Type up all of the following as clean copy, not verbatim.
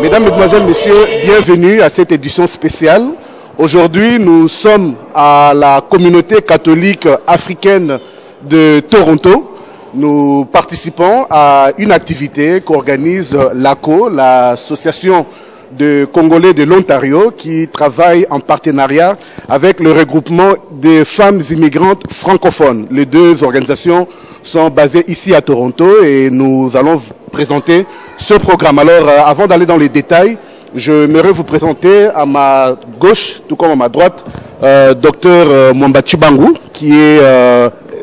Mesdames, Mesdemoiselles, Messieurs, bienvenue à cette édition spéciale. Aujourd'hui, nous sommes à la communauté catholique africaine de Toronto. Nous participons à une activité qu'organise l'ACO, l'association de Congolais de l'Ontario, qui travaille en partenariat avec le regroupement des femmes immigrantes francophones. Les deux organisations sont basées ici à Toronto et nous allons présenter ce programme. Alors, avant d'aller dans les détails, je m'aimerais vous présenter à ma gauche, tout comme à ma droite, Dr Mwamba Chibangu, qui est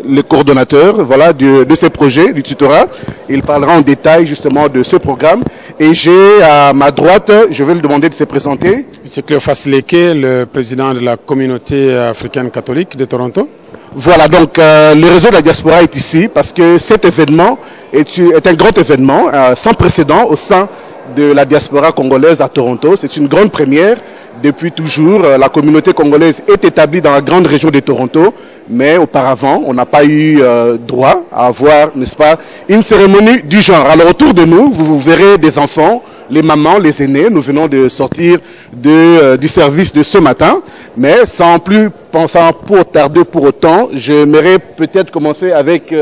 le coordonnateur de ce projet, du tutorat. Il parlera en détail justement de ce programme. Et j'ai à ma droite, je vais lui demander de se présenter. M. Cléophas Leke, le président de la communauté africaine catholique de Toronto. Voilà, donc le réseau de la diaspora est ici parce que cet événement est un grand événement sans précédent au sein de la diaspora congolaise à Toronto. C'est une grande première. Depuis toujours, la communauté congolaise est établie dans la grande région de Toronto, mais auparavant, on n'a pas eu droit à avoir, n'est-ce pas, une cérémonie du genre. Alors autour de nous, vous verrez des enfants, les mamans, les aînés. Nous venons de sortir du service de ce matin, mais sans plus pensant pour tarder pour autant, j'aimerais peut-être commencer avec...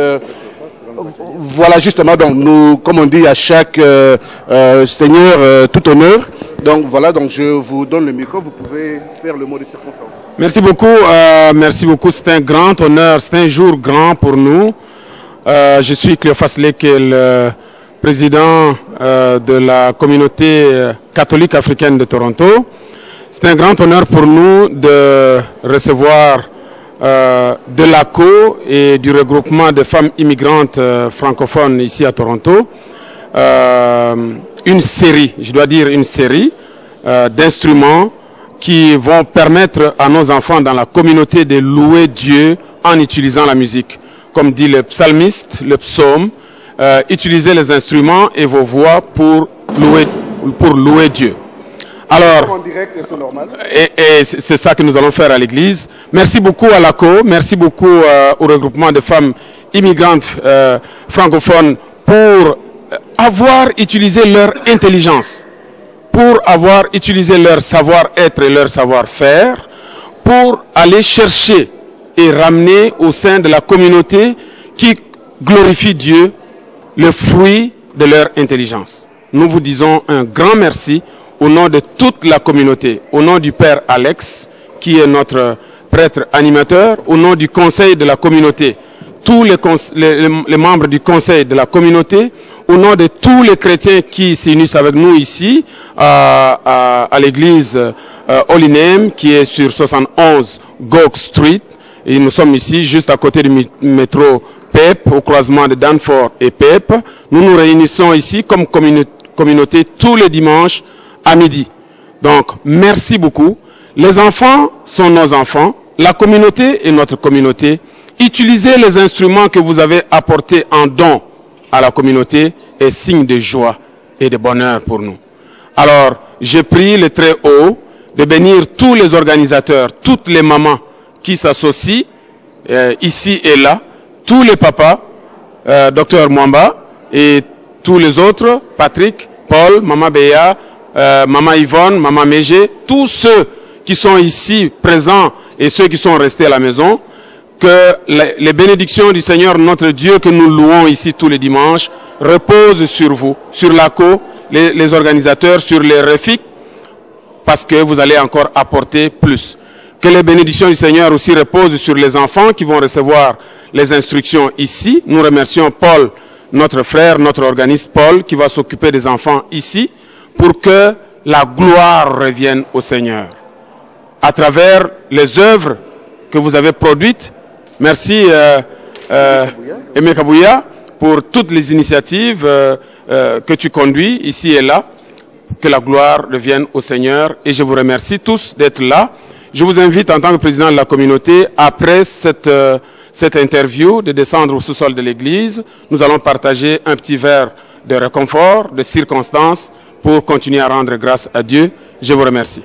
voilà, justement, donc nous, comme on dit à chaque seigneur, tout honneur. Donc voilà, donc je vous donne le micro, vous pouvez faire le mot de circonstance. Merci beaucoup, c'est un grand honneur, c'est un jour grand pour nous. Je suis Cléophas Leke, le président de la communauté catholique africaine de Toronto. C'est un grand honneur pour nous de recevoir de l'ACO et du regroupement de femmes immigrantes francophones ici à Toronto, une série, je dois dire une série d'instruments qui vont permettre à nos enfants dans la communauté de louer Dieu en utilisant la musique. Comme dit le psalmiste, le psaume, utilisez les instruments et vos voix pour louer Dieu. Alors, en direct, c'est normal. Et c'est ça que nous allons faire à l'église. Merci beaucoup à l'ACO, merci beaucoup au regroupement de femmes immigrantes francophones pour avoir utilisé leur intelligence, pour avoir utilisé leur savoir-être et leur savoir-faire, pour aller chercher et ramener au sein de la communauté qui glorifie Dieu le fruit de leur intelligence. Nous vous disons un grand merci au nom de toute la communauté, au nom du Père Alex, qui est notre prêtre animateur, au nom du conseil de la communauté, tous les membres du conseil de la communauté, au nom de tous les chrétiens qui s'unissent avec nous ici à l'église Holy Name qui est sur 71 Gog Street. Et nous sommes ici juste à côté du métro PEP, au croisement de Danforth et PEP. Nous nous réunissons ici comme communauté tous les dimanches à midi. Donc, merci beaucoup. Les enfants sont nos enfants. La communauté est notre communauté. Utilisez les instruments que vous avez apportés en don à la communauté est signe de joie et de bonheur pour nous. Alors, je prie le Très-Haut de bénir tous les organisateurs, toutes les mamans qui s'associent ici et là, tous les papas, Dr Mwamba et tous les autres, Patrick, Paul, Maman Béa, Maman Yvonne, Maman Mégé, tous ceux qui sont ici présents et ceux qui sont restés à la maison, que les bénédictions du Seigneur notre Dieu que nous louons ici tous les dimanches reposent sur vous, sur l'ACO, les organisateurs, sur les REFIC, parce que vous allez encore apporter plus. Que les bénédictions du Seigneur aussi reposent sur les enfants qui vont recevoir les instructions ici. Nous remercions Paul, notre frère, notre organiste Paul, qui va s'occuper des enfants ici, pour que la gloire revienne au Seigneur. À travers les œuvres que vous avez produites, merci Aimé Kabouya pour toutes les initiatives que tu conduis ici et là. Que la gloire revienne au Seigneur et je vous remercie tous d'être là. Je vous invite en tant que président de la communauté, après cette interview, de descendre au sous-sol de l'église. Nous allons partager un petit verre de réconfort, de circonstance pour continuer à rendre grâce à Dieu. Je vous remercie.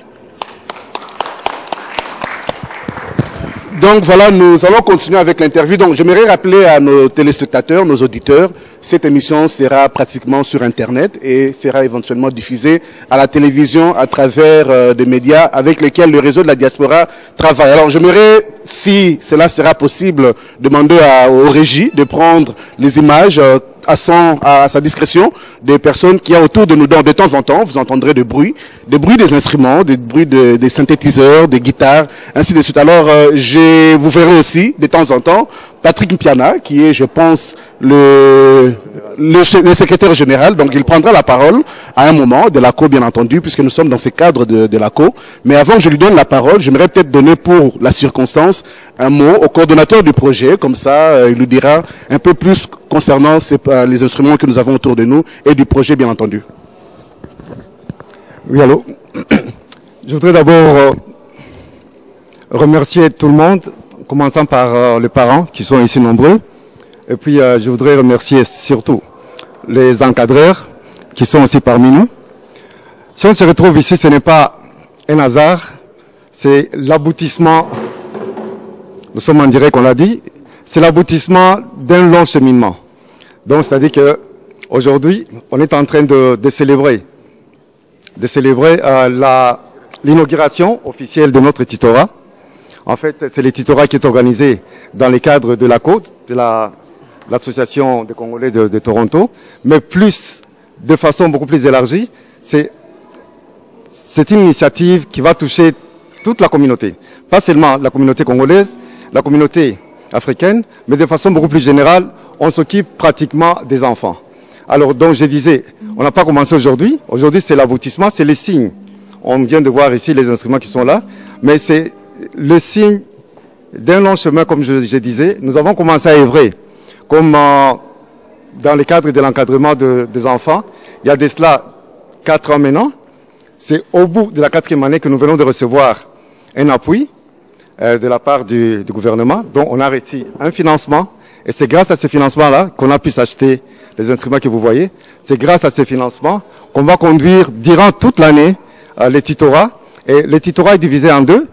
Donc voilà, nous allons continuer avec l'interview. Donc j'aimerais rappeler à nos téléspectateurs, nos auditeurs, cette émission sera pratiquement sur Internet et sera éventuellement diffusée à la télévision à travers des médias avec lesquels le réseau de la diaspora travaille. Alors j'aimerais, si cela sera possible, demander aux régies de prendre les images à sa discrétion des personnes qui y a autour de nous. Donc, de temps en temps, vous entendrez des bruits des instruments, des bruits des synthétiseurs, des guitares, ainsi de suite. Alors, vous verrez aussi, de temps en temps, Patrick Mpiana, qui est, je pense, le secrétaire général. Donc, il prendra la parole à un moment de l'ACO, bien entendu, puisque nous sommes dans ces cadres de l'ACO. Mais avant que je lui donne la parole, j'aimerais peut-être donner pour la circonstance un mot au coordonnateur du projet. Comme ça, il nous dira un peu plus concernant les instruments que nous avons autour de nous et du projet, bien entendu. Oui, allô. Je voudrais d'abord remercier tout le monde, commençant par les parents qui sont ici nombreux. Et puis, je voudrais remercier surtout les encadreurs qui sont aussi parmi nous. Si on se retrouve ici, ce n'est pas un hasard, c'est l'aboutissement, nous sommes en direct, on l'a dit, c'est l'aboutissement d'un long cheminement. Donc, c'est-à-dire que aujourd'hui, on est en train de célébrer l'inauguration officielle de notre tutorat. En fait, c'est le tutorat qui est organisé dans les cadres de l'ACO, de l'association des Congolais de Toronto, mais de façon beaucoup plus élargie, c'est une initiative qui va toucher toute la communauté, pas seulement la communauté congolaise, la communauté africaine, mais de façon beaucoup plus générale, on s'occupe pratiquement des enfants. Alors, donc, je disais, on n'a pas commencé aujourd'hui. Aujourd'hui, c'est l'aboutissement, c'est les signes. On vient de voir ici les instruments qui sont là, mais c'est le signe d'un long chemin, comme je disais. Nous avons commencé à œuvrer, comme dans le cadre de l'encadrement des enfants. Il y a de cela 4 ans maintenant. C'est au bout de la 4e année que nous venons de recevoir un appui de la part du gouvernement, dont on a reçu un financement. Et c'est grâce à ce financement-là qu'on a pu s'acheter les instruments que vous voyez. C'est grâce à ces financements qu'on va conduire durant toute l'année les tutorats. Et le tutorat est divisé en deux.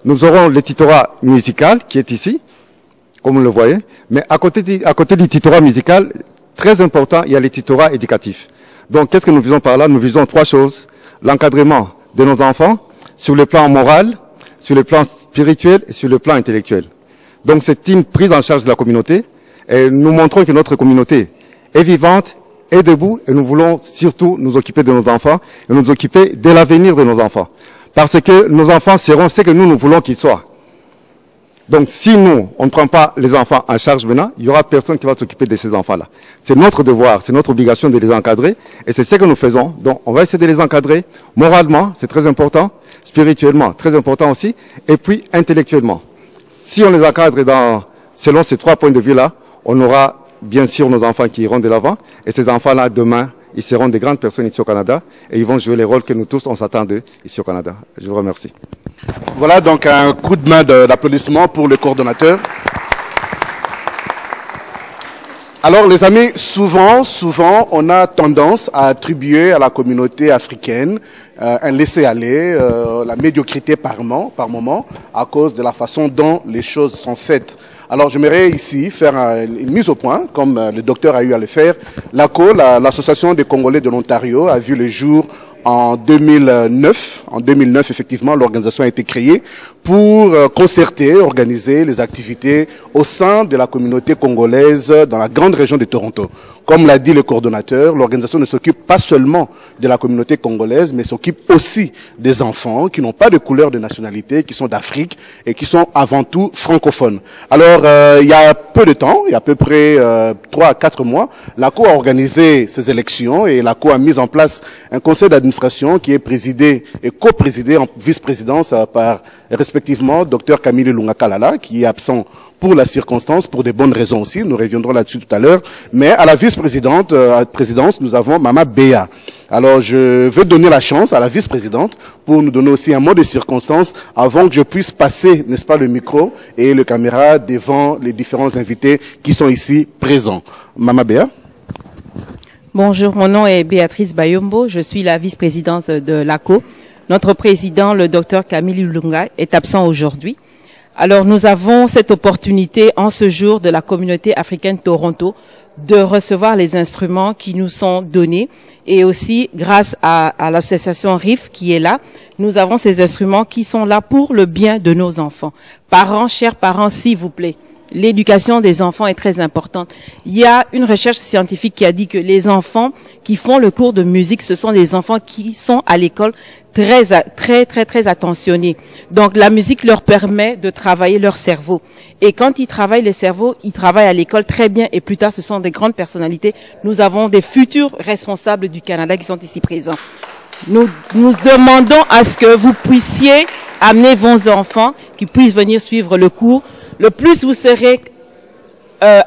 Nous aurons le tutorat musical qui est ici, comme vous le voyez. Mais à côté du tutorat musical, très important, il y a le tutorat éducatif. Donc, qu'est-ce que nous visons par là? Nous visons 3 choses. L'encadrement de nos enfants sur le plan moral, sur le plan spirituel et sur le plan intellectuel. Donc, c'est une prise en charge de la communauté. Et nous montrons que notre communauté est vivante, est debout, et nous voulons surtout nous occuper de nos enfants et nous occuper de l'avenir de nos enfants. Parce que nos enfants seront ce que nous voulons qu'ils soient. Donc si nous, on ne prend pas les enfants en charge maintenant, il y aura personne qui va s'occuper de ces enfants-là. C'est notre devoir, c'est notre obligation de les encadrer et c'est ce que nous faisons. Donc on va essayer de les encadrer moralement, c'est très important, spirituellement, très important aussi, et puis intellectuellement. Si on les encadre selon ces 3 points de vue-là, on aura bien sûr nos enfants qui iront de l'avant et ces enfants-là, demain, ils seront des grandes personnes ici au Canada et ils vont jouer les rôles que nous tous, on s'attend d'eux ici au Canada. Je vous remercie. Voilà donc un coup de main d'applaudissement pour le coordonnateur. Alors les amis, souvent, on a tendance à attribuer à la communauté africaine un laisser-aller, la médiocrité par moment, à cause de la façon dont les choses sont faites. Alors j'aimerais ici faire une mise au point, comme le docteur a eu à le faire. L'ACO, l'Association des Congolais de l'Ontario, a vu le jour en 2009. En 2009, effectivement, l'organisation a été créée pour concerter, organiser les activités au sein de la communauté congolaise dans la grande région de Toronto. Comme l'a dit le coordonnateur, l'organisation ne s'occupe pas seulement de la communauté congolaise, mais s'occupe aussi des enfants qui n'ont pas de couleur de nationalité, qui sont d'Afrique et qui sont avant tout francophones. Alors, il y a peu de temps, il y a à peu près 3 à 4 mois, l'ACO a organisé ces élections et l'ACO a mis en place un conseil d'administration qui est présidé et co-présidé en vice-présidence par respectivement Dr Camille Lunga Kalala, qui est absent pour la circonstance, pour des bonnes raisons aussi, nous reviendrons là-dessus tout à l'heure, mais à la vice-présidence, nous avons Mama Béa. Alors je veux donner la chance à la vice-présidente pour nous donner aussi un mot de circonstance avant que je puisse passer, n'est-ce pas, le micro et le caméra devant les différents invités qui sont ici présents. Mama Béa. Bonjour, mon nom est Béatrice Bayombo, je suis la vice-présidente de l'ACO. Notre président, le docteur Camille Lunga, est absent aujourd'hui. Alors nous avons cette opportunité en ce jour de la communauté africaine Toronto de recevoir les instruments qui nous sont donnés et aussi grâce à l'association RIF qui est là, nous avons ces instruments qui sont là pour le bien de nos enfants. Parents, chers parents, s'il vous plaît. L'éducation des enfants est très importante. Il y a une recherche scientifique qui a dit que les enfants qui font le cours de musique, ce sont des enfants qui sont à l'école très attentionnés. Donc la musique leur permet de travailler leur cerveau. Et quand ils travaillent le cerveau, ils travaillent à l'école très bien et plus tard ce sont des grandes personnalités. Nous avons des futurs responsables du Canada qui sont ici présents. Nous demandons à ce que vous puissiez amener vos enfants, qui puissent venir suivre le cours. Le plus vous serez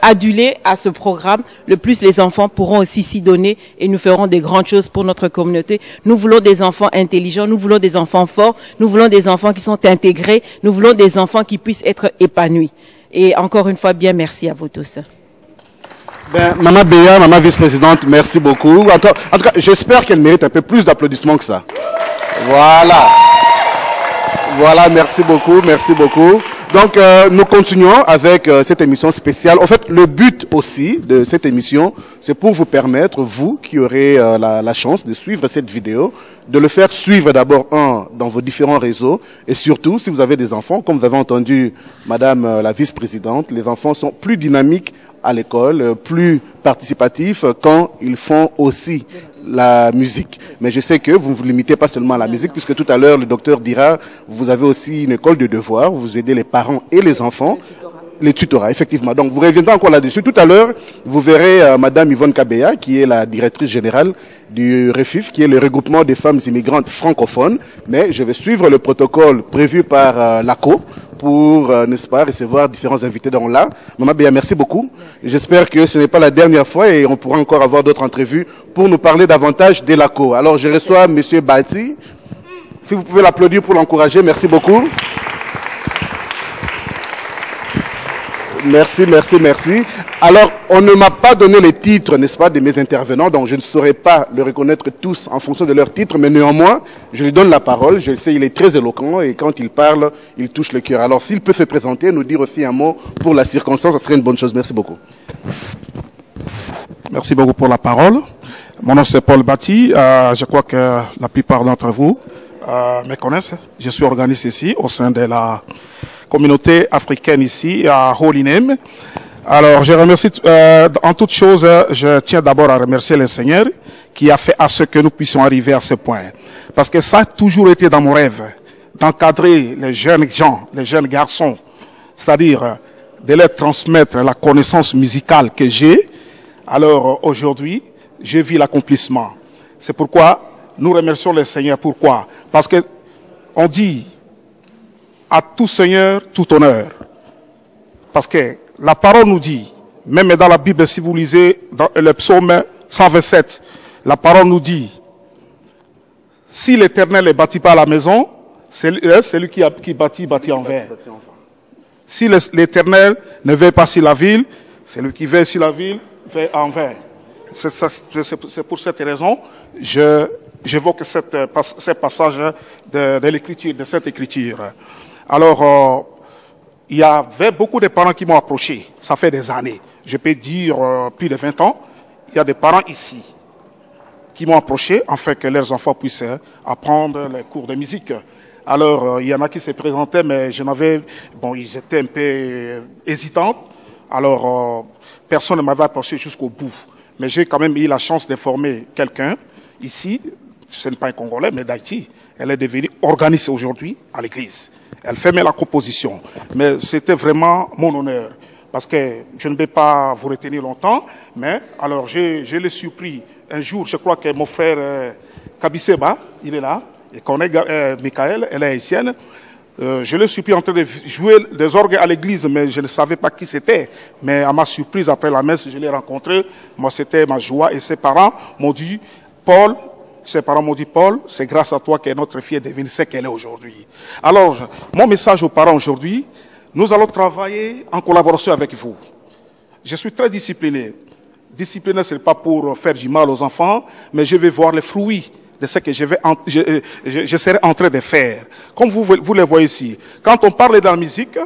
adulés à ce programme, le plus les enfants pourront aussi s'y donner et nous ferons des grandes choses pour notre communauté. Nous voulons des enfants intelligents, nous voulons des enfants forts, nous voulons des enfants qui sont intégrés, nous voulons des enfants qui puissent être épanouis. Et encore une fois, bien merci à vous tous. Ben, Mama Béa, Mama vice-présidente, merci beaucoup. En tout cas, j'espère qu'elle mérite un peu plus d'applaudissements que ça. Voilà. Voilà, merci beaucoup, merci beaucoup. Donc, nous continuons avec cette émission spéciale. En fait, le but aussi de cette émission, c'est pour vous permettre, vous qui aurez la chance de suivre cette vidéo, de le faire suivre d'abord dans vos différents réseaux et surtout, si vous avez des enfants, comme vous avez entendu Madame la vice-présidente, les enfants sont plus dynamiques à l'école, plus participatifs quand ils font aussi la musique. Mais je sais que vous ne vous limitez pas seulement à la musique, puisque tout à l'heure, le docteur dira, vous avez aussi une école de devoirs, vous aidez les parents et les enfants. Les tutorats, effectivement. Donc, vous reviendrez encore là-dessus. Tout à l'heure, vous verrez Madame Yvonne Kabeya, qui est la directrice générale du REFIF, qui est le regroupement des femmes immigrantes francophones. Mais je vais suivre le protocole prévu par l'ACO pour, n'est-ce pas, recevoir différents invités dans là. Maman Béa, merci beaucoup. J'espère que ce n'est pas la dernière fois et on pourra encore avoir d'autres entrevues pour nous parler davantage de l'ACO. Alors, je reçois Monsieur Bati. Si vous pouvez l'applaudir pour l'encourager, merci beaucoup. Merci, merci, merci. Alors, on ne m'a pas donné les titres, n'est-ce pas, de mes intervenants, donc je ne saurais pas le reconnaître tous en fonction de leurs titres, mais néanmoins, je lui donne la parole. Je le sais, il est très éloquent et quand il parle, il touche le cœur. Alors, s'il peut se présenter, nous dire aussi un mot pour la circonstance, ça serait une bonne chose. Merci beaucoup. Merci beaucoup pour la parole. Mon nom c'est Paul Bati. Je crois que la plupart d'entre vous me connaissent. Je suis organiste ici au sein de la communauté africaine ici à Holy Name. Alors, je remercie, en toute chose, je tiens d'abord à remercier le Seigneur qui a fait à ce que nous puissions arriver à ce point. Parce que ça a toujours été dans mon rêve, d'encadrer les jeunes gens, les jeunes garçons c'est-à-dire de leur transmettre la connaissance musicale que j'ai, alors aujourd'hui, j'ai vu l'accomplissement. C'est pourquoi nous remercions le Seigneur. Pourquoi? Parce que on dit à tout Seigneur, tout honneur. Parce que la parole nous dit, même dans la Bible, si vous lisez dans le psaume 127, la parole nous dit, si l'Éternel ne bâtit pas la maison, celui qui bâtit en vain. Si l'Éternel ne veille pas sur la ville, celui qui veille sur la ville veille en vain. C'est pour cette raison j'évoque ce passage de l'écriture, de cette écriture. Alors, il y avait beaucoup de parents qui m'ont approché. Ça fait des années. Je peux dire plus de 20 ans. Il y a des parents ici qui m'ont approché afin que leurs enfants puissent apprendre les cours de musique. Alors, il y en a qui se présentaient, mais ils étaient un peu hésitants. Alors, personne ne m'avait approché jusqu'au bout. Mais j'ai quand même eu la chance de former quelqu'un ici. Ce n'est pas un Congolais, mais d'Haïti. Elle est devenue organiste aujourd'hui à l'église. Elle fait même la composition. Mais c'était vraiment mon honneur. Parce que je ne vais pas vous retenir longtemps. Mais alors, je l'ai surpris un jour. Je crois que mon frère Kabiseba, il est là. Et qu'on est Michael, elle est haïtienne. Je l'ai surpris en train de jouer des orgues à l'église, mais je ne savais pas qui c'était. Mais à ma surprise, après la messe, je l'ai rencontré. Moi, c'était ma joie. Et ses parents m'ont dit, Paul, c'est grâce à toi que notre fille est devenue ce qu'elle est aujourd'hui. Alors, mon message aux parents aujourd'hui, nous allons travailler en collaboration avec vous. Je suis très discipliné. Discipliné, ce n'est pas pour faire du mal aux enfants, mais je vais voir les fruits de ce que je serai en train de faire. Comme vous le voyez ici. Quand on parle dans la musique,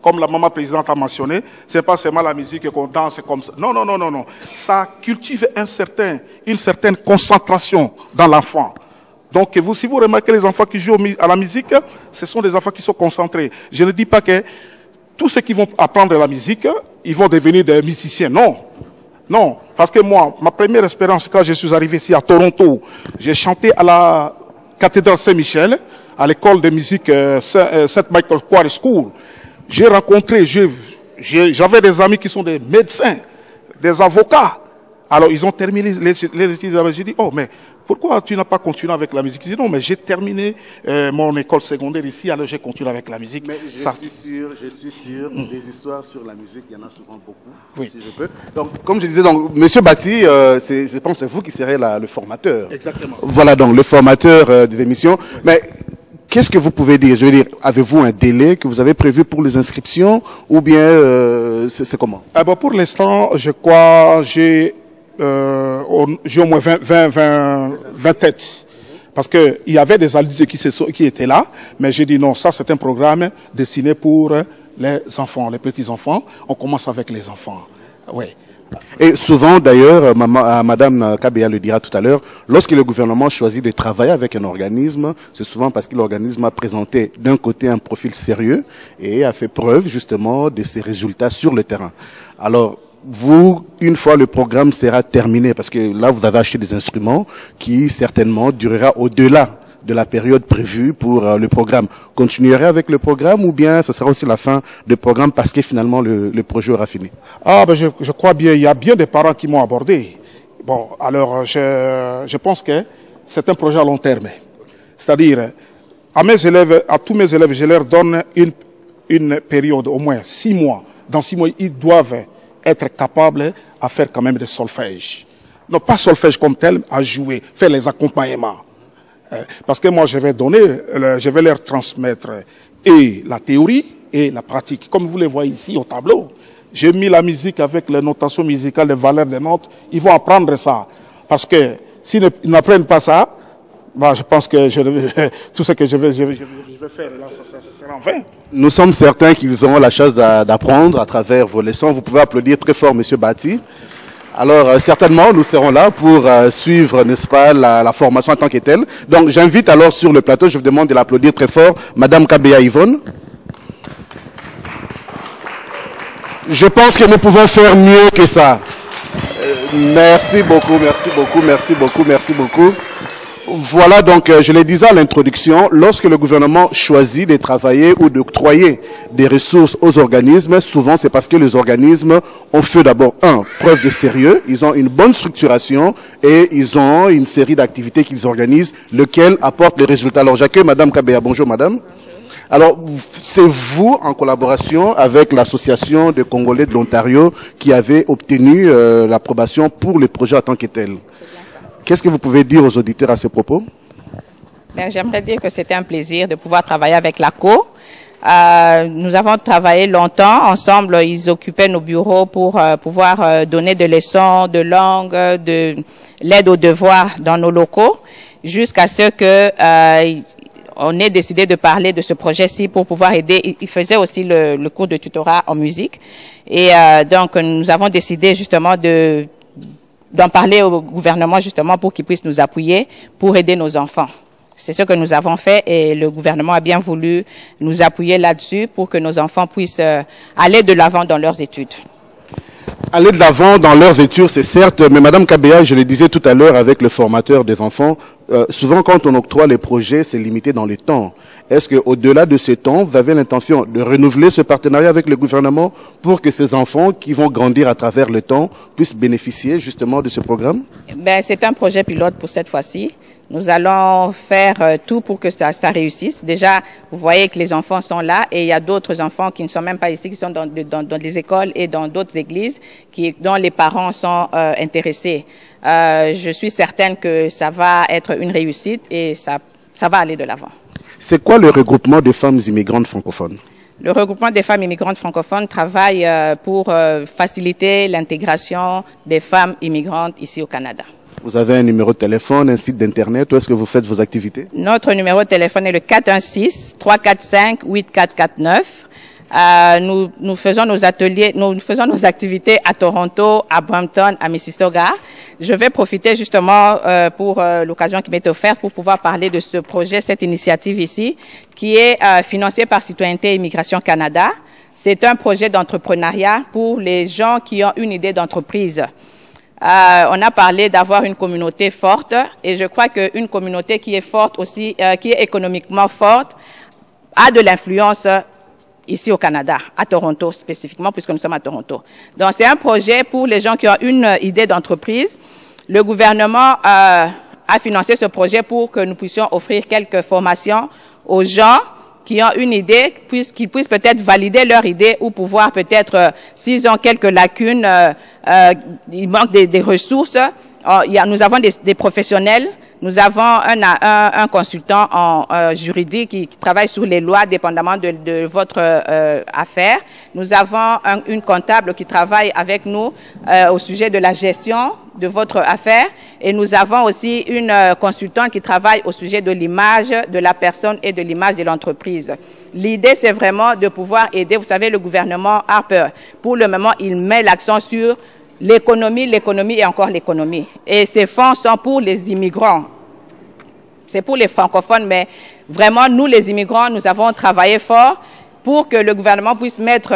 comme la maman présidente a mentionné, c'est pas seulement la musique qu'on danse comme ça. Non. Ça cultive une certaine concentration dans l'enfant. Donc, si vous remarquez les enfants qui jouent à la musique, ce sont des enfants qui sont concentrés. Je ne dis pas que tous ceux qui vont apprendre la musique, ils vont devenir des musiciens. Non, parce que moi, ma première expérience, quand je suis arrivé ici à Toronto, j'ai chanté à la cathédrale Saint-Michel, à l'école de musique St. Michael Choir School. J'ai rencontré, j'avais des amis qui sont des médecins, des avocats. Alors, ils ont terminé les études. J'ai dit, oh, mais pourquoi tu n'as pas continué avec la musique? Ils disent, non, mais j'ai terminé mon école secondaire ici, alors j'ai continué avec la musique. Mais je suis sûr, des histoires sur la musique, il y en a souvent beaucoup, oui. Si je peux. Donc, comme je disais, Monsieur Bati, je pense que c'est vous qui serez le formateur. Exactement. Voilà, donc, le formateur des émissions. Mais, qu'est-ce que vous pouvez dire? Je veux dire, avez-vous un délai que vous avez prévu pour les inscriptions ou bien c'est comment? Pour l'instant, je crois j'ai au moins 20 têtes. Parce que il y avait des adultes qui étaient là, mais j'ai dit non, ça c'est un programme destiné pour les enfants, les petits-enfants. On commence avec les enfants. Oui. Et souvent, d'ailleurs, Madame Kabea le dira tout à l'heure, lorsque le gouvernement choisit de travailler avec un organisme, c'est souvent parce que l'organisme a présenté d'un côté un profil sérieux et a fait preuve justement de ses résultats sur le terrain. Alors, vous, une fois le programme sera terminé, parce que là, vous avez acheté des instruments qui certainement durera au-delà de la période prévue pour le programme. Continuerez avec le programme ou bien ce sera aussi la fin du programme parce que finalement le projet aura fini? Je crois bien, il y a bien des parents qui m'ont abordé. Bon, alors je pense que c'est un projet à long terme. C'est-à-dire, à tous mes élèves, je leur donne une période, au moins 6 mois. Dans 6 mois, ils doivent être capables à faire quand même des solfèges. Non, pas solfège comme tel, à jouer, faire les accompagnements. Parce que moi, je vais leur transmettre et la théorie et la pratique. Comme vous le voyez ici au tableau, j'ai mis la musique avec les notations musicales, les valeurs des notes. Ils vont apprendre ça. Parce que s'ils n'apprennent pas ça, je pense que tout ce que je vais faire, là, ça sera en vain. Nous sommes certains qu'ils auront la chance d'apprendre à travers vos leçons. Vous pouvez applaudir très fort, Monsieur Bati. Alors, certainement, nous serons là pour suivre, n'est-ce pas, la formation en tant que telle. Donc, j'invite alors sur le plateau, je vous demande de l'applaudir très fort, Madame Kabea Yvonne. Je pense que nous pouvons faire mieux que ça. Merci beaucoup, merci beaucoup, merci beaucoup, merci beaucoup. Voilà donc, je le disais à l'introduction, lorsque le gouvernement choisit de travailler ou d'octroyer des ressources aux organismes, souvent c'est parce que les organismes ont fait d'abord, preuve de sérieux, ils ont une bonne structuration et ils ont une série d'activités qu'ils organisent, lesquelles apportent les résultats. Alors j'accueille Madame Kabea. Bonjour Madame. Alors, c'est vous, en collaboration avec l'Association des Congolais de l'Ontario, qui avez obtenu l'approbation pour le projet en tant que tel. Qu'est-ce que vous pouvez dire aux auditeurs à ce propos? J'aimerais dire que c'était un plaisir de pouvoir travailler avec l'ACO. Nous avons travaillé longtemps ensemble. Ils occupaient nos bureaux pour pouvoir donner des leçons de langue, de l'aide aux devoirs dans nos locaux, jusqu'à ce que on ait décidé de parler de ce projet-ci pour pouvoir aider. Ils faisaient aussi le cours de tutorat en musique. Et donc, nous avons décidé justement d'en parler au gouvernement justement pour qu'il puisse nous appuyer pour aider nos enfants. C'est ce que nous avons fait et le gouvernement a bien voulu nous appuyer là-dessus pour que nos enfants puissent aller de l'avant dans leurs études. Aller de l'avant dans leurs études, c'est certes, mais Madame Kabea, je le disais tout à l'heure avec le formateur des enfants, souvent quand on octroie les projets, c'est limité dans le temps. Est-ce qu'au-delà de ce temps, vous avez l'intention de renouveler ce partenariat avec le gouvernement pour que ces enfants qui vont grandir à travers le temps puissent bénéficier justement de ce programme? C'est un projet pilote pour cette fois-ci. Nous allons faire tout pour que ça réussisse. Déjà, vous voyez que les enfants sont là et il y a d'autres enfants qui ne sont même pas ici, qui sont dans des écoles et dans d'autres églises dont les parents sont intéressés. Je suis certaine que ça va être une réussite et ça va aller de l'avant. C'est quoi le regroupement des femmes immigrantes francophones? Le regroupement des femmes immigrantes francophones travaille pour faciliter l'intégration des femmes immigrantes ici au Canada. Vous avez un numéro de téléphone, un site d'internet, où est-ce que vous faites vos activités? Notre numéro de téléphone est le 416-345-8449. Nous faisons nos ateliers, nous faisons nos activités à Toronto, à Brampton, à Mississauga. Je vais profiter justement pour l'occasion qui m'est offerte pour pouvoir parler de ce projet, cette initiative ici, qui est financée par Citoyenneté et Immigration Canada. C'est un projet d'entrepreneuriat pour les gens qui ont une idée d'entreprise. On a parlé d'avoir une communauté forte et je crois qu'une communauté qui est forte aussi, qui est économiquement forte, a de l'influence ici au Canada, à Toronto spécifiquement, puisque nous sommes à Toronto. Donc c'est un projet pour les gens qui ont une idée d'entreprise. Le gouvernement a financé ce projet pour que nous puissions offrir quelques formations aux gens qui ont une idée, qu'ils puissent peut-être valider leur idée ou pouvoir peut-être, s'ils ont quelques lacunes, il manque des ressources. Nous avons des professionnels. Nous avons un consultant en juridique qui travaille sur les lois dépendamment de votre affaire. Nous avons une comptable qui travaille avec nous au sujet de la gestion de votre affaire. Et nous avons aussi une consultante qui travaille au sujet de l'image de la personne et de l'image de l'entreprise. L'idée, c'est vraiment de pouvoir aider. Vous savez, le gouvernement Harper, pour le moment, il met l'accent sur l'économie et encore l'économie. Et ces fonds sont pour les immigrants. C'est pour les francophones, mais vraiment, nous, les immigrants, nous avons travaillé fort pour que le gouvernement puisse mettre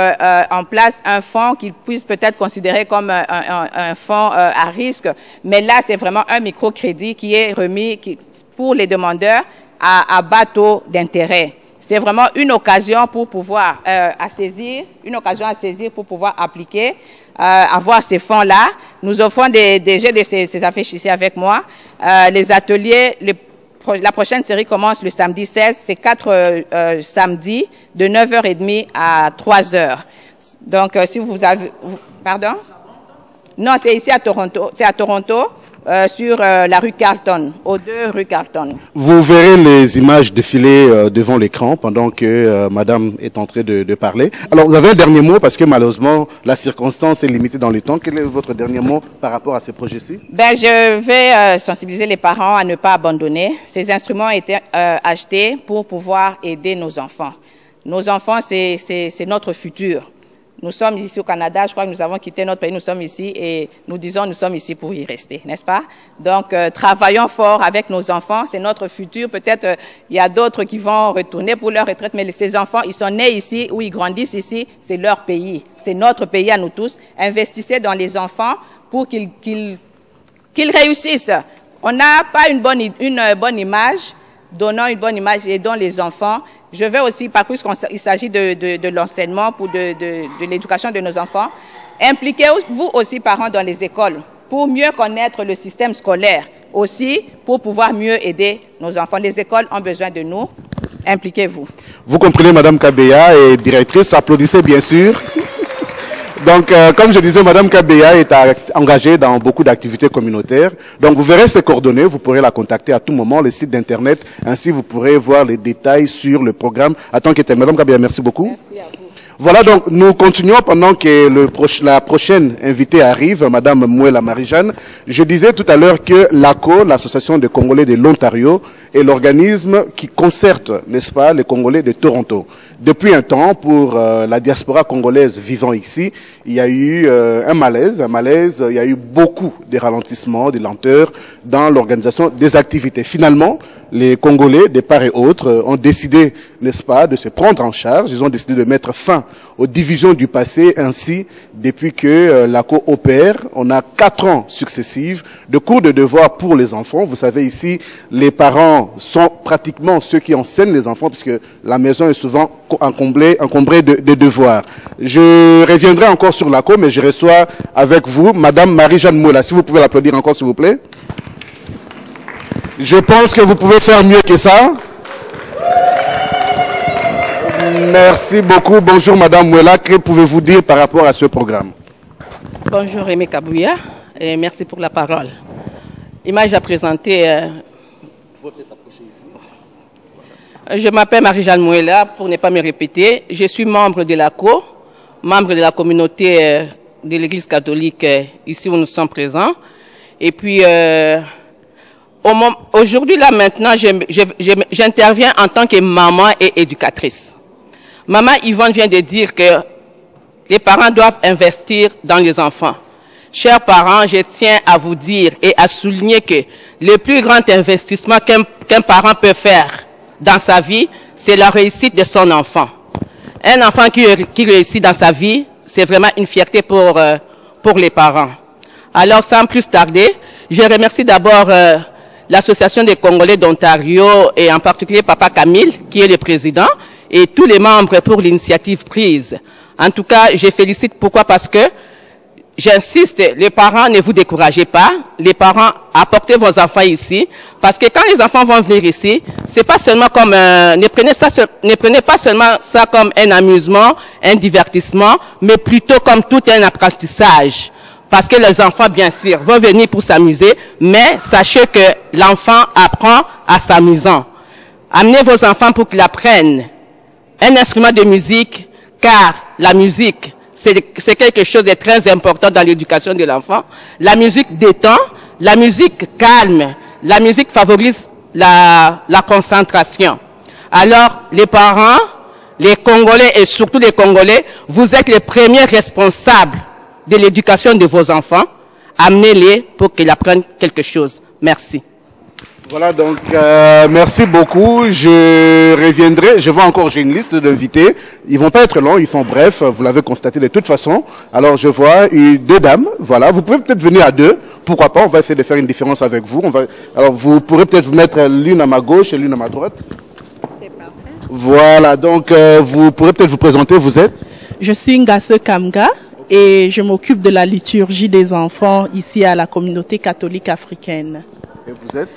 en place un fonds qu'il puisse peut-être considérer comme un fonds à risque. Mais là, c'est vraiment un microcrédit qui est remis pour les demandeurs à bas taux d'intérêt. C'est vraiment une occasion pour pouvoir saisir pour pouvoir appliquer, avoir ces fonds-là. Nous offrons j'ai ces affiches ici avec moi. Les ateliers, la prochaine série commence le samedi 16. C'est 4 samedis de 9h30 à 3h. Donc, si vous avez... Pardon? Non, c'est ici à Toronto. C'est à Toronto. Sur la rue Carlton, aux 2 rue Carlton. Vous verrez les images défiler devant l'écran pendant que Madame est en train de parler. Alors, vous avez un dernier mot parce que malheureusement, la circonstance est limitée dans le temps. Quel est votre dernier mot par rapport à ces projets-ci? Je vais sensibiliser les parents à ne pas abandonner. Ces instruments ont été achetés pour pouvoir aider nos enfants. Nos enfants, c'est notre futur. Nous sommes ici au Canada, je crois que nous avons quitté notre pays, nous sommes ici et nous disons nous sommes ici pour y rester, n'est-ce pas? Donc, travaillons fort avec nos enfants, c'est notre futur. Peut-être il y a d'autres qui vont retourner pour leur retraite, mais ces enfants, ils sont nés ici ou ils grandissent ici, c'est leur pays, c'est notre pays à nous tous. Investissez dans les enfants pour qu'ils réussissent. On n'a pas une bonne image, donnant une bonne image et aidant les enfants. Je vais aussi, puisqu'il s'agit de l'enseignement, de l'éducation de nos enfants, impliquez-vous aussi, parents, dans les écoles, pour mieux connaître le système scolaire, aussi pour pouvoir mieux aider nos enfants. Les écoles ont besoin de nous. Impliquez-vous. Vous comprenez, Madame Kabeya est directrice, applaudissez bien sûr. Donc, comme je disais, Madame Kabeya est engagée dans beaucoup d'activités communautaires. Donc, vous verrez ses coordonnées, vous pourrez la contacter à tout moment, le site d'internet. Ainsi, vous pourrez voir les détails sur le programme. Attends que Madame Kabeya, merci beaucoup. Merci à vous. Voilà, donc nous continuons pendant que la prochaine invitée arrive, Madame Mouela Marie-Jeanne. Je disais tout à l'heure que l'ACO, l'Association des Congolais de l'Ontario, est l'organisme qui concerte, n'est-ce pas, les Congolais de Toronto. Depuis un temps, pour la diaspora congolaise vivant ici, il y a eu un malaise, il y a eu beaucoup de ralentissements, de lenteurs dans l'organisation des activités. Finalement, les Congolais, de part et autre, ont décidé, n'est-ce pas, de se prendre en charge. Ils ont décidé de mettre fin aux divisions du passé. Ainsi, depuis que l'ACO opère, on a 4 ans successifs de cours de devoirs pour les enfants. Vous savez, ici, les parents sont pratiquement ceux qui enseignent les enfants, puisque la maison est souvent encombrée de devoirs. Je reviendrai encore sur l'ACO, mais je reçois avec vous Madame Marie-Jeanne Moula. Si vous pouvez l'applaudir encore, s'il vous plaît. Je pense que vous pouvez faire mieux que ça. Merci beaucoup. Bonjour Madame Mouela. Que pouvez-vous dire par rapport à ce programme? Bonjour Aimé Kabouya et merci pour la parole. Image à présenter. Je m'appelle Marie-Jeanne Mouela, pour ne pas me répéter. Je suis membre de l'ACO, membre de la communauté de l'Église catholique ici où nous sommes présents. Et puis, aujourd'hui, là, maintenant, j'interviens en tant que maman et éducatrice. Maman Yvonne vient de dire que les parents doivent investir dans les enfants. Chers parents, je tiens à vous dire et à souligner que le plus grand investissement qu'un parent peut faire dans sa vie, c'est la réussite de son enfant. Un enfant qui réussit dans sa vie, c'est vraiment une fierté pour les parents. Alors, sans plus tarder, je remercie d'abord l'Association des Congolais d'Ontario et en particulier Papa Camille, qui est le président, et tous les membres pour l'initiative prise. En tout cas, je félicite. Pourquoi? Parce que, j'insiste, les parents, ne vous découragez pas. Les parents, apportez vos enfants ici. Parce que quand les enfants vont venir ici, c'est pas seulement comme ne prenez pas seulement ça comme un amusement, un divertissement, mais plutôt comme tout un apprentissage. Parce que les enfants, bien sûr, vont venir pour s'amuser, mais sachez que l'enfant apprend à s'amusant. Amenez vos enfants pour qu'ils apprennent un instrument de musique, car la musique, c'est quelque chose de très important dans l'éducation de l'enfant. La musique détend, la musique calme, la musique favorise la concentration. Alors, les parents, les Congolais et surtout les Congolais, vous êtes les premiers responsables de l'éducation de vos enfants. Amenez-les pour qu'ils apprennent quelque chose. Merci. Voilà, donc merci beaucoup. Je reviendrai. Je vois encore, j'ai une liste d'invités. Ils vont pas être longs, ils sont brefs. Vous l'avez constaté de toute façon. Alors je vois 2 dames. Voilà, vous pouvez peut-être venir à 2. Pourquoi pas? On va essayer de faire une différence avec vous. Alors vous pourrez peut-être vous mettre l'une à ma gauche et l'une à ma droite. C'est parfait. Voilà, donc vous pourrez peut-être vous présenter. Vous êtes? Je suis Ngasse Kamga et je m'occupe de la liturgie des enfants ici à la communauté catholique africaine. Et vous êtes?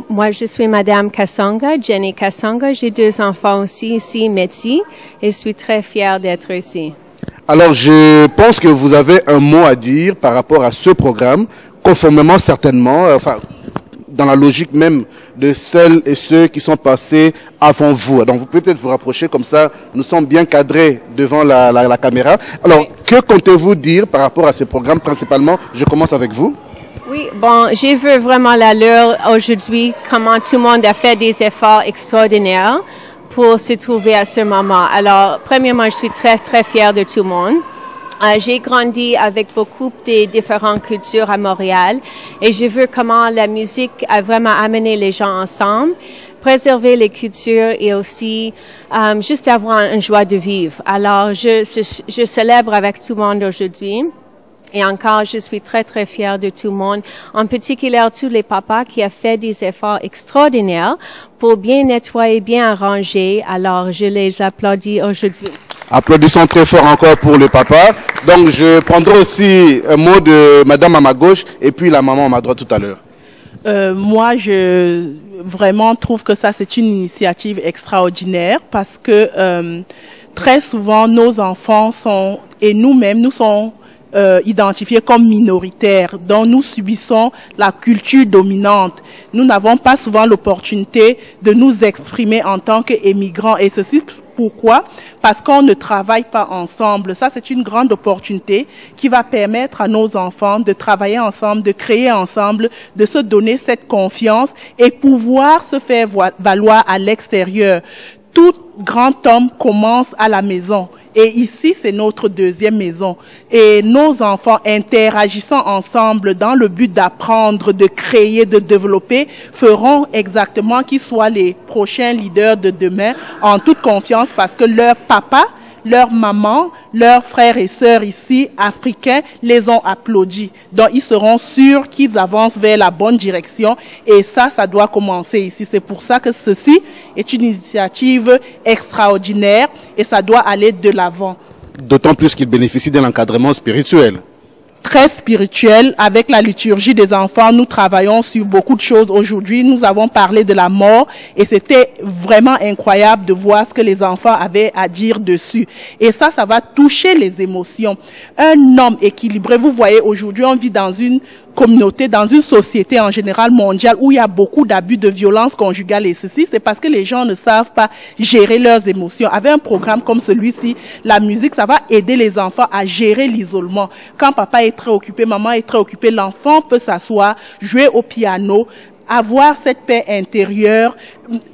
Moi, je suis Madame Kassonga, Jenny Kassonga. J'ai 2 enfants aussi ici, Metsi, et je suis très fière d'être ici. Alors, je pense que vous avez un mot à dire par rapport à ce programme, conformément certainement, dans la logique même de celles et ceux qui sont passés avant vous. Donc, vous pouvez peut-être vous rapprocher, comme ça, nous sommes bien cadrés devant la caméra. Alors, que comptez-vous dire par rapport à ce programme principalement? Je commence avec vous. Oui, bon, j'ai vu vraiment l'allure aujourd'hui, comment tout le monde a fait des efforts extraordinaires pour se trouver à ce moment. Alors, premièrement, je suis très, très fière de tout le monde. J'ai grandi avec beaucoup de différentes cultures à Montréal et j'ai vu comment la musique a vraiment amené les gens ensemble, préserver les cultures et aussi juste avoir une joie de vivre. Alors, je célèbre avec tout le monde aujourd'hui. Et encore, je suis très, très fière de tout le monde, en particulier tous les papas qui ont fait des efforts extraordinaires pour bien nettoyer, bien arranger. Alors, je les applaudis aujourd'hui. Applaudissons très fort encore pour le papa. Donc, je prendrai aussi un mot de madame à ma gauche et puis la maman à ma droite tout à l'heure. Moi, je vraiment trouve que ça, c'est une initiative extraordinaire parce que très souvent, nos enfants sont, et nous-mêmes, nous sommes identifiés comme minoritaires, dont nous subissons la culture dominante. Nous n'avons pas souvent l'opportunité de nous exprimer en tant qu'émigrants. Et ceci, pourquoi? Parce qu'on ne travaille pas ensemble. Ça, c'est une grande opportunité qui va permettre à nos enfants de travailler ensemble, de créer ensemble, de se donner cette confiance et pouvoir se faire valoir à l'extérieur. Tout grand homme commence à la maison. Et ici, c'est notre deuxième maison. Et nos enfants interagissant ensemble dans le but d'apprendre, de créer, de développer, feront exactement qu'ils soient les prochains leaders de demain en toute confiance parce que leur papa, leur maman, leurs frères et sœurs ici, africains, les ont applaudis. Donc, ils seront sûrs qu'ils avancent vers la bonne direction. Et ça doit commencer ici. C'est pour ça que ceci est une initiative extraordinaire et ça doit aller de l'avant. D'autant plus qu'ils bénéficient d'un encadrement spirituel. Très spirituel. Avec la liturgie des enfants, nous travaillons sur beaucoup de choses. Aujourd'hui, nous avons parlé de la mort et c'était vraiment incroyable de voir ce que les enfants avaient à dire dessus. Et ça va toucher les émotions. Un homme équilibré, vous voyez, aujourd'hui, on vit dans une communauté, dans une société en général mondiale où il y a beaucoup d'abus de violence conjugale et ceci, c'est parce que les gens ne savent pas gérer leurs émotions. Avec un programme comme celui-ci, la musique, ça va aider les enfants à gérer l'isolement. Quand papa est très occupé, maman est très occupée, l'enfant peut s'asseoir, jouer au piano, avoir cette paix intérieure,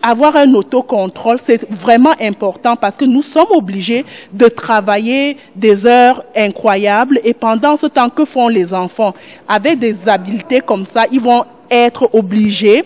avoir un autocontrôle, c'est vraiment important parce que nous sommes obligés de travailler des heures incroyables et pendant ce temps, que font les enfants? Avec des habiletés comme ça, ils vont être obligés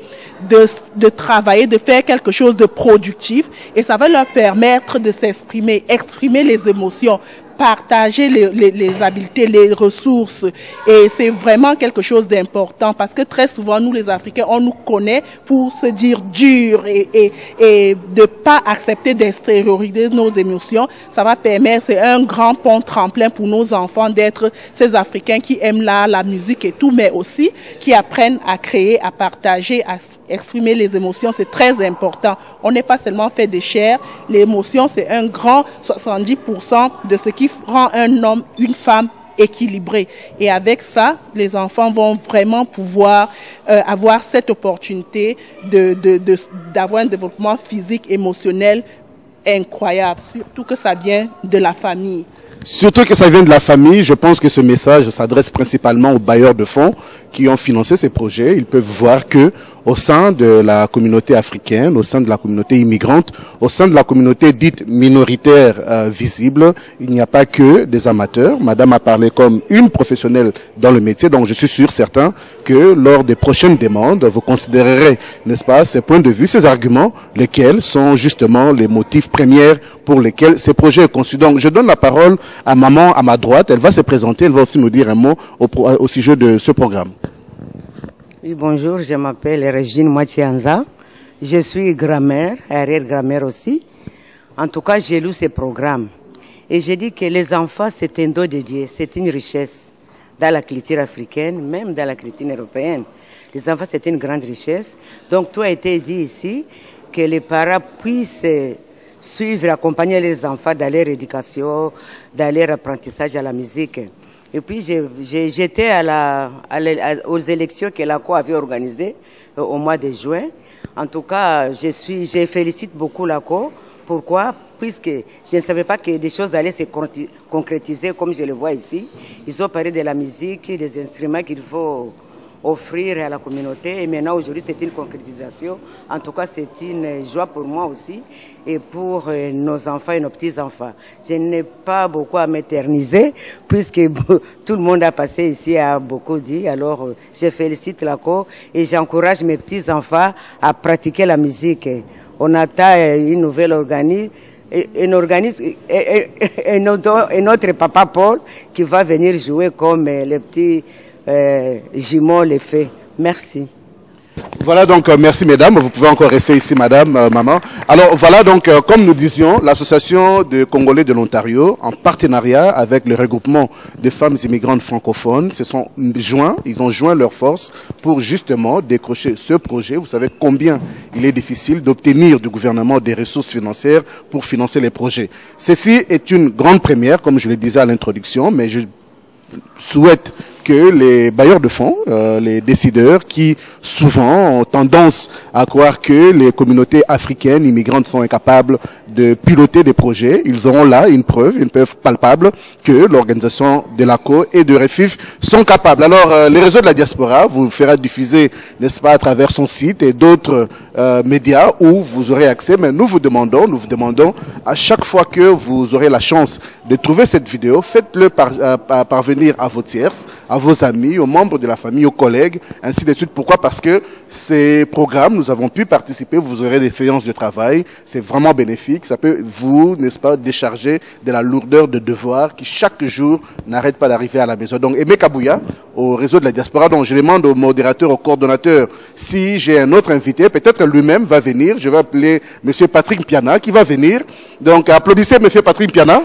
de travailler, de faire quelque chose de productif et ça va leur permettre de s'exprimer, exprimer les émotions, partager les habiletés, les ressources. Et c'est vraiment quelque chose d'important parce que très souvent, nous les Africains, on nous connaît pour se dire dur et de pas accepter d'extérioriser nos émotions. Ça va permettre, c'est un grand pont tremplin pour nos enfants d'être ces Africains qui aiment l'art, la musique et tout, mais aussi qui apprennent à créer, à partager, à exprimer les émotions. C'est très important. On n'est pas seulement fait de chair. L'émotion, c'est un grand 70% de ce qui rend un homme, une femme équilibré. Et avec ça, les enfants vont vraiment pouvoir avoir cette opportunité d'avoir un développement physique, émotionnel incroyable. Surtout que ça vient de la famille. Surtout que ça vient de la famille, je pense que ce message s'adresse principalement aux bailleurs de fonds qui ont financé ces projets. Ils peuvent voir que au sein de la communauté africaine, au sein de la communauté immigrante, au sein de la communauté dite minoritaire visible, il n'y a pas que des amateurs. Madame a parlé comme une professionnelle dans le métier, donc je suis sûr, certain, que lors des prochaines demandes, vous considérerez, n'est-ce pas, ces points de vue, ces arguments, lesquels sont justement les motifs premiers pour lesquels ces projets sont conçus. Donc je donne la parole à maman à ma droite, elle va se présenter, elle va aussi nous dire un mot au sujet de ce programme. Oui, bonjour, je m'appelle Régine Moitianza. Je suis grammaire, arrière-grammaire aussi. En tout cas, j'ai lu ces programmes. Et j'ai dit que les enfants, c'est un don de Dieu, c'est une richesse dans la culture africaine, même dans la culture européenne. Les enfants, c'est une grande richesse. Donc, tout a été dit ici, que les parents puissent suivre, accompagner les enfants dans leur éducation, dans leur apprentissage à la musique. Et puis, j'étais aux élections que l'ACO avait organisées au mois de juin. En tout cas, je félicite beaucoup l'ACO. Pourquoi? Puisque je ne savais pas que des choses allaient se concrétiser comme je le vois ici. Ils ont parlé de la musique, des instruments qu'il faut offrir à la communauté. Et maintenant, aujourd'hui, c'est une concrétisation. En tout cas, c'est une joie pour moi aussi et pour nos enfants et nos petits-enfants. Je n'ai pas beaucoup à m'éterniser puisque tout le monde a passé ici, a beaucoup dit. Alors, je félicite l'ACO et j'encourage mes petits-enfants à pratiquer la musique. On attend une nouvelle organisme notre papa Paul qui va venir jouer comme les petits jumeaux les fait. Merci. Voilà donc, merci mesdames, vous pouvez encore rester ici madame, maman. Alors voilà donc, comme nous disions, l'association de Congolais de l'Ontario, en partenariat avec le regroupement des femmes immigrantes francophones, ils ont joint leurs forces pour justement décrocher ce projet. Vous savez combien il est difficile d'obtenir du gouvernement des ressources financières pour financer les projets. Ceci est une grande première, comme je le disais à l'introduction, mais je souhaite que les bailleurs de fonds, les décideurs qui souvent ont tendance à croire que les communautés africaines immigrantes sont incapables de piloter des projets, ils auront là une preuve palpable que l'organisation de l'ACO et de REFIF sont capables. Alors les réseaux de la diaspora vous fera diffuser, n'est-ce pas, à travers son site et d'autres médias où vous aurez accès, mais nous vous demandons à chaque fois que vous aurez la chance de trouver cette vidéo, faites-le parvenir à vos tierces, à vos amis, aux membres de la famille, aux collègues, ainsi de suite. Pourquoi? Parce que ces programmes, nous avons pu participer, vous aurez des séances de travail, c'est vraiment bénéfique, ça peut vous, n'est-ce pas, décharger de la lourdeur de devoirs qui chaque jour n'arrête pas d'arriver à la maison. Donc Aimé Kabouya, au réseau de la diaspora, donc je demande au modérateur, au coordonnateur, si j'ai un autre invité, peut-être lui-même va venir, je vais appeler monsieur Patrick Piana qui va venir. Donc applaudissez monsieur Patrick Piana.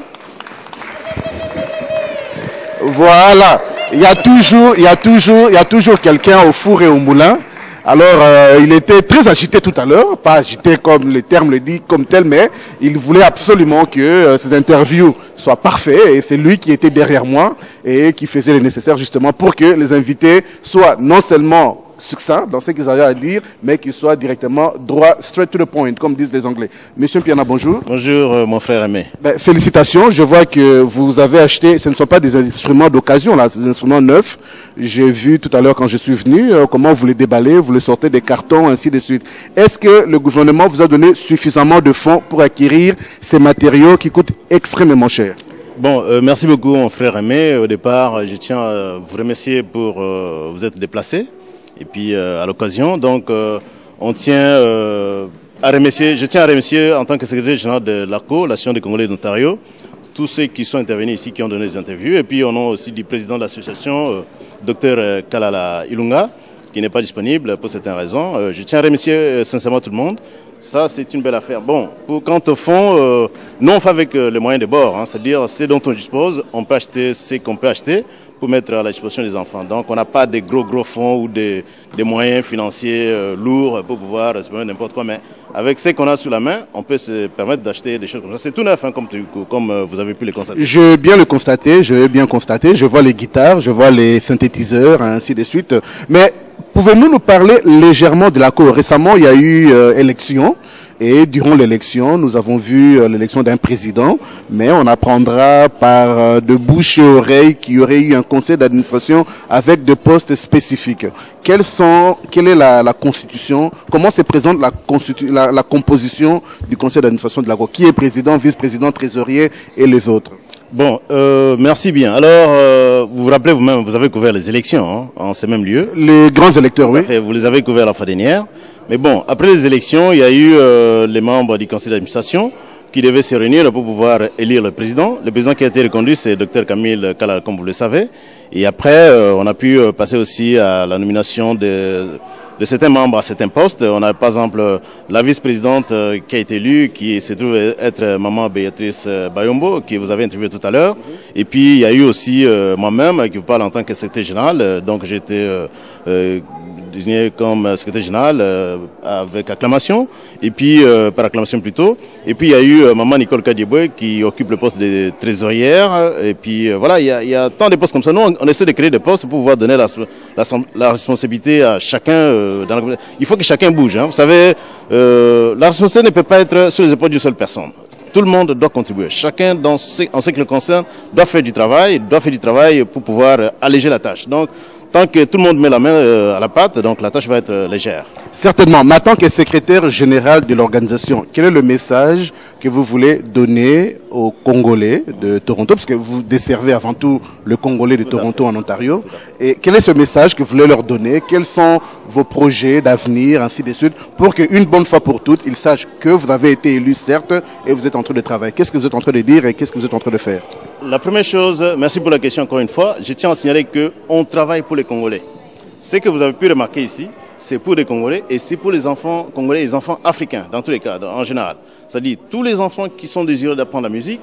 Voilà, il y a toujours quelqu'un au four et au moulin. Alors, il était très agité tout à l'heure, pas agité comme le terme le dit comme tel, mais il voulait absolument que ces interviews soient parfaites et c'est lui qui était derrière moi et qui faisait le nécessaire justement pour que les invités soient non seulement succincts dans ce qu'ils avaient à dire, mais qu'ils soient directement droit, straight to the point, comme disent les Anglais. Monsieur Piana, bonjour. Bonjour, mon frère Aimé. Félicitations, je vois que vous avez acheté, ce ne sont pas des instruments d'occasion, là, c'est des instruments neufs. J'ai vu tout à l'heure quand je suis venu, comment vous les déballez, vous les sortez des cartons, ainsi de suite. Est-ce que le gouvernement vous a donné suffisamment de fonds pour acquérir ces matériaux qui coûtent extrêmement cher? Bon, merci beaucoup, mon frère Aimé. Au départ, je tiens à vous remercier pour vous être déplacé. Et puis à l'occasion, donc on tient à remercier, je tiens à remercier en tant que secrétaire général de l'ACO, l'Association des Congolais d'Ontario, tous ceux qui sont intervenus ici, qui ont donné des interviews, et puis on a aussi du président de l'association, Dr Kalala Ilunga, qui n'est pas disponible pour certaines raisons. Je tiens à remercier sincèrement tout le monde. Ça, c'est une belle affaire. Bon, quant au fond, nous on fait avec les moyens de bord, hein, c'est-à-dire ce dont on dispose, on peut acheter ce qu'on peut acheter pour mettre à la disposition des enfants. Donc on n'a pas des gros fonds ou des moyens financiers lourds pour pouvoir se permettre n'importe quoi, mais avec ce qu'on a sous la main, on peut se permettre d'acheter des choses comme ça. C'est tout neuf, hein, comme vous avez pu le constater. Je vais bien le constater, je vois les guitares, je vois les synthétiseurs, ainsi de suite. Mais pouvez-vous nous parler légèrement de l'ACO? Récemment, il y a eu élection. Et durant l'élection, nous avons vu l'élection d'un président, mais on apprendra par de bouche et oreille qu'il y aurait eu un conseil d'administration avec des postes spécifiques. Quelle est la constitution? Comment se présente la composition du conseil d'administration de l'ACO? Qui est président, vice-président, trésorier et les autres? Bon, merci bien. Alors, vous vous rappelez vous-même, vous avez couvert les élections hein, en ces mêmes lieux. Les grands électeurs, oui. Vous les avez couverts la fois dernière. Mais bon, après les élections, il y a eu les membres du conseil d'administration qui devaient se réunir pour pouvoir élire le président. Le président qui a été reconduit, c'est Dr Camille Kalala, comme vous le savez. Et après, on a pu passer aussi à la nomination de certains membres à certains postes. On a par exemple la vice-présidente qui a été élue, qui se trouve être maman Béatrice Bayombo, qui vous avez interviewé tout à l'heure. Et puis il y a eu aussi moi-même, qui vous parle en tant que secrétaire général. Donc j'ai été désigné comme secrétaire général avec acclamation, et puis par acclamation plutôt. Et puis il y a eu maman Nicole Kadieboué qui occupe le poste de trésorière. Et puis voilà, il y a tant de postes comme ça. Nous, on essaie de créer des postes pour pouvoir donner la responsabilité à chacun. Il faut que chacun bouge. Hein. Vous savez, la responsabilité ne peut pas être sur les épaules d'une seule personne. Tout le monde doit contribuer. Chacun, en ce qui le concerne, doit faire du travail pour pouvoir alléger la tâche. Donc, tant que tout le monde met la main à la pâte, donc la tâche va être légère. Certainement. Mais en tant que secrétaire général de l'organisation, quel est le message que vous voulez donner aux Congolais de Toronto, parce que vous desservez avant tout le Congolais de Toronto en Ontario. Et quel est ce message que vous voulez leur donner? Quels sont vos projets d'avenir, ainsi de suite, pour qu'une bonne fois pour toutes, ils sachent que vous avez été élu, certes, et vous êtes en train de travailler. Qu'est-ce que vous êtes en train de dire et qu'est-ce que vous êtes en train de faire? La première chose, merci pour la question encore une fois, je tiens à signaler qu'on travaille pour les Congolais. Ce que vous avez pu remarquer ici, c'est pour les Congolais et c'est pour les enfants congolais et les enfants africains, dans tous les cas, en général. C'est-à-dire, tous les enfants qui sont désireux d'apprendre la musique,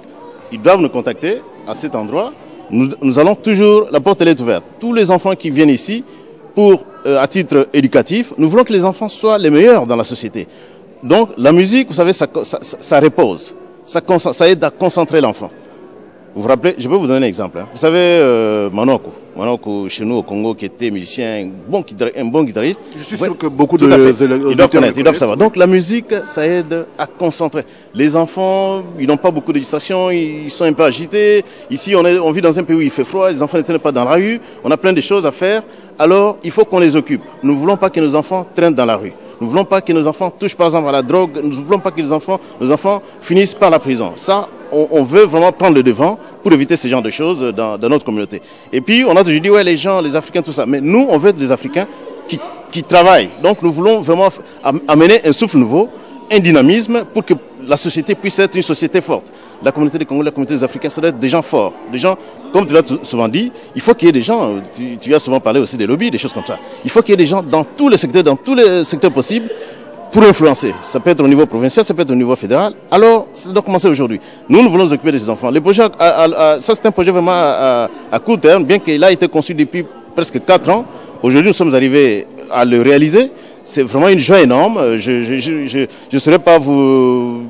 ils doivent nous contacter à cet endroit. Nous allons toujours, la porte elle est ouverte. Tous les enfants qui viennent ici, à titre éducatif, nous voulons que les enfants soient les meilleurs dans la société. Donc, la musique, vous savez, ça repose. Ça aide à concentrer l'enfant. Vous vous rappelez, je peux vous donner un exemple. Vous savez, Manoko, chez nous au Congo, qui était musicien, un bon guitariste. Je suis sûr que beaucoup ils doivent connaître, ils doivent savoir. Donc la musique, ça aide à concentrer. Les enfants, ils n'ont pas beaucoup de distractions, ils sont un peu agités. Ici, on vit dans un pays où il fait froid, les enfants ne traînent pas dans la rue, on a plein de choses à faire. Alors, il faut qu'on les occupe. Nous ne voulons pas que nos enfants traînent dans la rue. Nous ne voulons pas que nos enfants touchent par exemple à la drogue. Nous ne voulons pas que nos enfants finissent par la prison. Ça, on veut vraiment prendre le devant pour éviter ce genre de choses dans notre communauté. Et puis, on a toujours dit, ouais, les gens, les Africains, tout ça. Mais nous, on veut être des Africains qui travaillent. Donc, nous voulons vraiment amener un souffle nouveau, un dynamisme pour que la société puisse être une société forte. La communauté des Congolais, la communauté des Africains, ça doit être des gens forts. Des gens, comme tu l'as souvent dit, il faut qu'il y ait des gens, tu as souvent parlé aussi des lobbies, des choses comme ça. Il faut qu'il y ait des gens dans tous les secteurs possibles pour influencer. Ça peut être au niveau provincial, ça peut être au niveau fédéral. Alors, ça doit commencer aujourd'hui. Nous voulons nous occuper de ces enfants. Le projet, ça c'est un projet vraiment à court terme, bien qu'il a été conçu depuis presque 4 ans. Aujourd'hui, nous sommes arrivés à le réaliser. C'est vraiment une joie énorme. Je ne saurais pas vous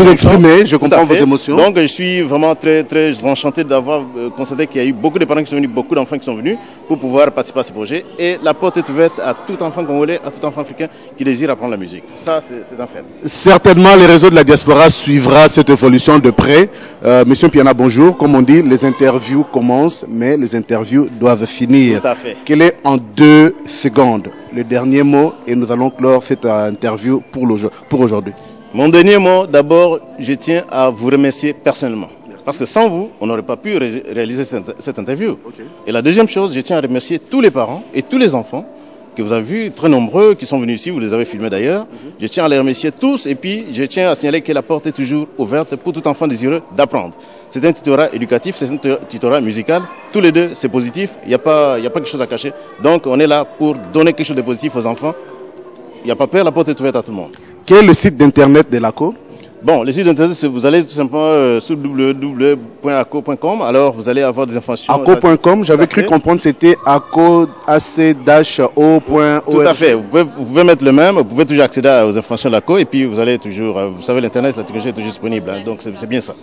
exprimer, je comprends vos émotions. Donc je suis vraiment très, très enchanté d'avoir constaté qu'il y a eu beaucoup de parents qui sont venus, beaucoup d'enfants qui sont venus pour pouvoir participer à ce projet. Et la porte est ouverte à tout enfant congolais, à tout enfant africain qui désire apprendre la musique. Ça, c'est un fait. Certainement, les réseaux de la diaspora suivra cette évolution de près. Monsieur Piana, bonjour. Comme on dit, les interviews commencent, mais les interviews doivent finir. Tout à fait. Quel est en 2 secondes le dernier mot et nous allons clore cette interview pour aujourd'hui. Mon dernier mot, d'abord, je tiens à vous remercier personnellement. Merci. Parce que sans vous, on n'aurait pas pu réaliser cette interview. Okay. Et la deuxième chose, je tiens à remercier tous les parents et tous les enfants que vous avez vus, très nombreux, qui sont venus ici, vous les avez filmés d'ailleurs. Je tiens à les remercier tous et puis je tiens à signaler que la porte est toujours ouverte pour tout enfant désireux d'apprendre. C'est un tutorat éducatif, c'est un tutorat musical. Tous les deux, c'est positif, il n'y a pas quelque chose à cacher. Donc on est là pour donner quelque chose de positif aux enfants. Il n'y a pas peur, la porte est ouverte à tout le monde. Quel est le site d'internet de l'ACO? Bon, le site d'internet, vous allez tout simplement sur www.aco.com. Alors, vous allez avoir des informations. Aco.com, j'avais cru comprendre c'était aco-o.org. Tout à fait. Vous pouvez mettre le même. Vous pouvez toujours accéder aux informations de l'ACO et puis vous allez toujours, vous savez, l'internet, la technologie est toujours disponible. Hein, donc, c'est bien ça.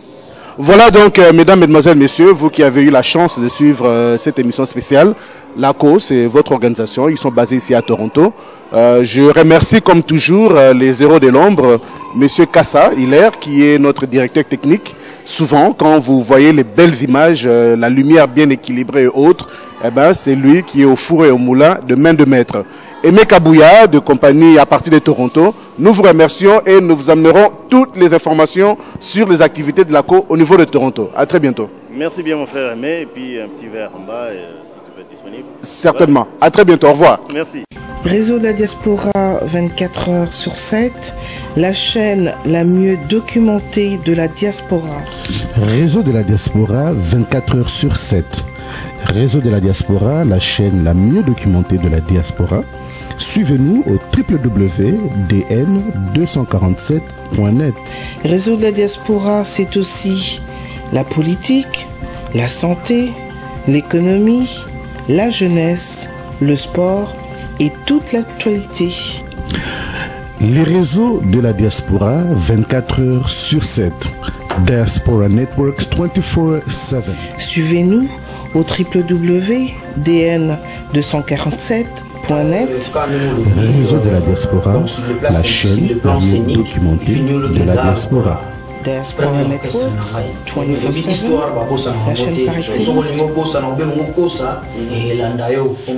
Voilà donc, mesdames, mesdemoiselles, messieurs, vous qui avez eu la chance de suivre cette émission spéciale, l'ACO, c'est votre organisation, ils sont basés ici à Toronto. Je remercie comme toujours les héros de l'ombre, monsieur Kassa Hilaire, qui est notre directeur technique. Souvent, quand vous voyez les belles images, la lumière bien équilibrée et autres, eh ben, c'est lui qui est au four et au moulin de main de maître. Aimé Kabouya, de compagnie à partir de Toronto, nous vous remercions et nous vous amènerons toutes les informations sur les activités de l'ACO au niveau de Toronto. À très bientôt. Merci bien mon frère Aimé, et puis un petit verre en bas, si tu peux être disponible. Certainement. Ouais. À très bientôt, au revoir. Merci. Réseau de la diaspora 24 heures sur 7, la chaîne la mieux documentée de la diaspora. Réseau de la diaspora 24 heures sur 7. Réseau de la diaspora, la chaîne la mieux documentée de la diaspora. Suivez-nous au www.dn247.net. Réseau de la diaspora, c'est aussi la politique, la santé, l'économie, la jeunesse, le sport et toute l'actualité. Les réseaux de la diaspora 24 heures sur 7. Diaspora Networks 24/7. Suivez-nous au www.dn247.net. Réseau de la diaspora, la chaîne la mieux documentée de la diaspora. Diaspora Networks 24/7, la chaîne par excellence.